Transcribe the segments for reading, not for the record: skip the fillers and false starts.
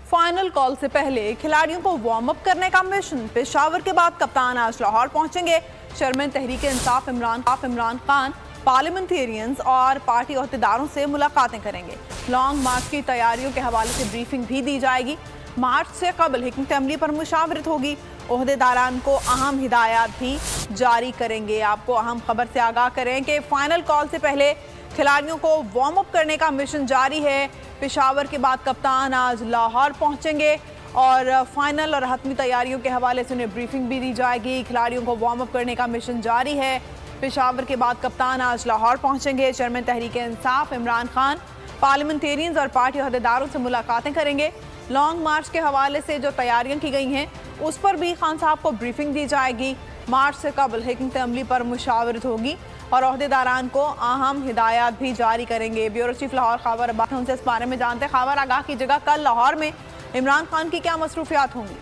Final call से पहले खिलाड़ियों को वार्म अप करने का मिशन। पेशावर के बाद कप्तान आज लाहौर पहुंचेंगे। चेयरमैन तहरीक इंसाफ इमरान खान पार्लियामेंटेरियंस और पार्टी अहदेदारों से मुलाकातें करेंगे। लॉन्ग मार्च की तैयारियों के हवाले से ब्रीफिंग भी दी जाएगी। मार्च से कबल हिकमत अमली पर मुशावरत होगी। ओहदेदारान को अहम हिदायत भी जारी करेंगे। आपको अहम खबर से आगाह करें कि फाइनल कॉल से पहले खिलाड़ियों को वार्म अप करने का मिशन जारी है। पेशावर के बाद कप्तान आज लाहौर पहुंचेंगे और फाइनल और हतमी तैयारियों के हवाले से उन्हें ब्रीफिंग भी दी जाएगी। खिलाड़ियों को वार्म अप करने का मिशन जारी है। पेशावर के बाद कप्तान आज लाहौर पहुंचेंगे। चेयरमैन तहरीक इंसाफ इमरान खान पार्लियामेंटेरियंस और पार्टी अहदेदारों से मुलाकातें करेंगे। लॉन्ग मार्च के हवाले से जो तैयारियां की गई हैं उस पर भी खान साहब को ब्रीफिंग दी जाएगी। मार्च से कबल हिकमत अमली पर मुशावरत होगी और अहदेदारान को अहम हिदायत भी जारी करेंगे। ब्यूरो चीफ लाहौर खबर अब्बास उनसे इस बारे में जानते हैं। खबर आगाह की जगह कल लाहौर में इमरान खान की क्या मसरूफियात होंगी?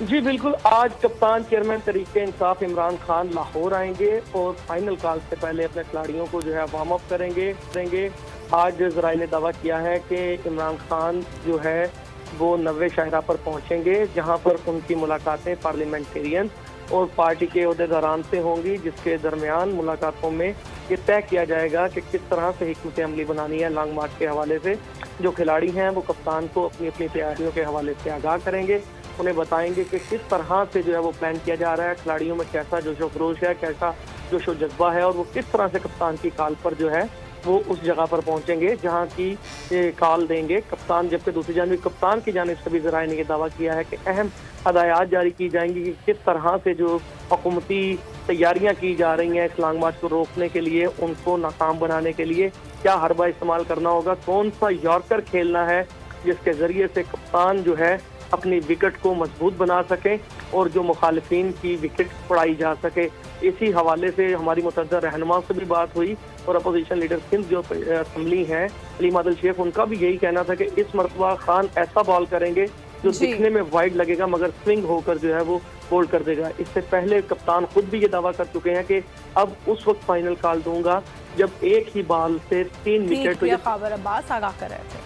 जी बिल्कुल, आज कप्तान चेयरमैन तहरीक इंसाफ इमरान खान लाहौर आएंगे और फाइनल कॉल से पहले अपने खिलाड़ियों को जो है वार्म अप करेंगे। आज ज़राए ने दावा किया है कि इमरान खान जो है वो 90 शाहरा पर पहुंचेंगे, जहां पर उनकी मुलाकातें पार्लियामेंटेरियन और पार्टी के अहदेदारान से होंगी, जिसके दरमियान मुलाकातों में ये तय किया जाएगा कि किस तरह से हिकमत अमली बनानी है। लॉन्ग मार्च के हवाले से जो खिलाड़ी हैं वो कप्तान को अपनी अपनी तैयारियों के हवाले से आगाह करेंगे। उन्हें बताएंगे कि किस तरह से जो है वो प्लान किया जा रहा है, खिलाड़ियों में कैसा जोशो खरोश है, कैसा जोशो जज्बा है और वो किस तरह से कप्तान की कॉल पर जो है वो उस जगह पर पहुंचेंगे जहां की कॉल देंगे कप्तान। जबकि दूसरी जानिब कप्तान की जानिब से भी ज़राए ने यह दावा किया है कि अहम हदायत जारी की जाएंगी कि किस तरह से जो हुकूमती तैयारियां की जा रही हैं इस लॉन्ग मार्च को रोकने के लिए, उनको नाकाम बनाने के लिए क्या हरबा इस्तेमाल करना होगा, कौन सा यॉर्कर खेलना है जिसके ज़रिए से कप्तान जो है अपनी विकेट को मजबूत बना सके और जो मुखालिफिन की विकेट पड़ाई जा सके। इसी हवाले से हमारी मुतअद्दिद रहनुमा से भी बात हुई और अपोजिशन लीडर सिंध जो असम्बली हैं अलीम आदिल शेख, उनका भी यही कहना था कि इस मरतबा खान ऐसा बॉल करेंगे जो दिखने में वाइड लगेगा मगर स्विंग होकर जो है वो बोल्ड कर देगा। इससे पहले कप्तान खुद भी ये दावा कर चुके हैं कि अब उस वक्त फाइनल कॉल दूंगा जब एक ही बॉल से 3 विकेट। खबर अब्बास आगाह कर रहे थे।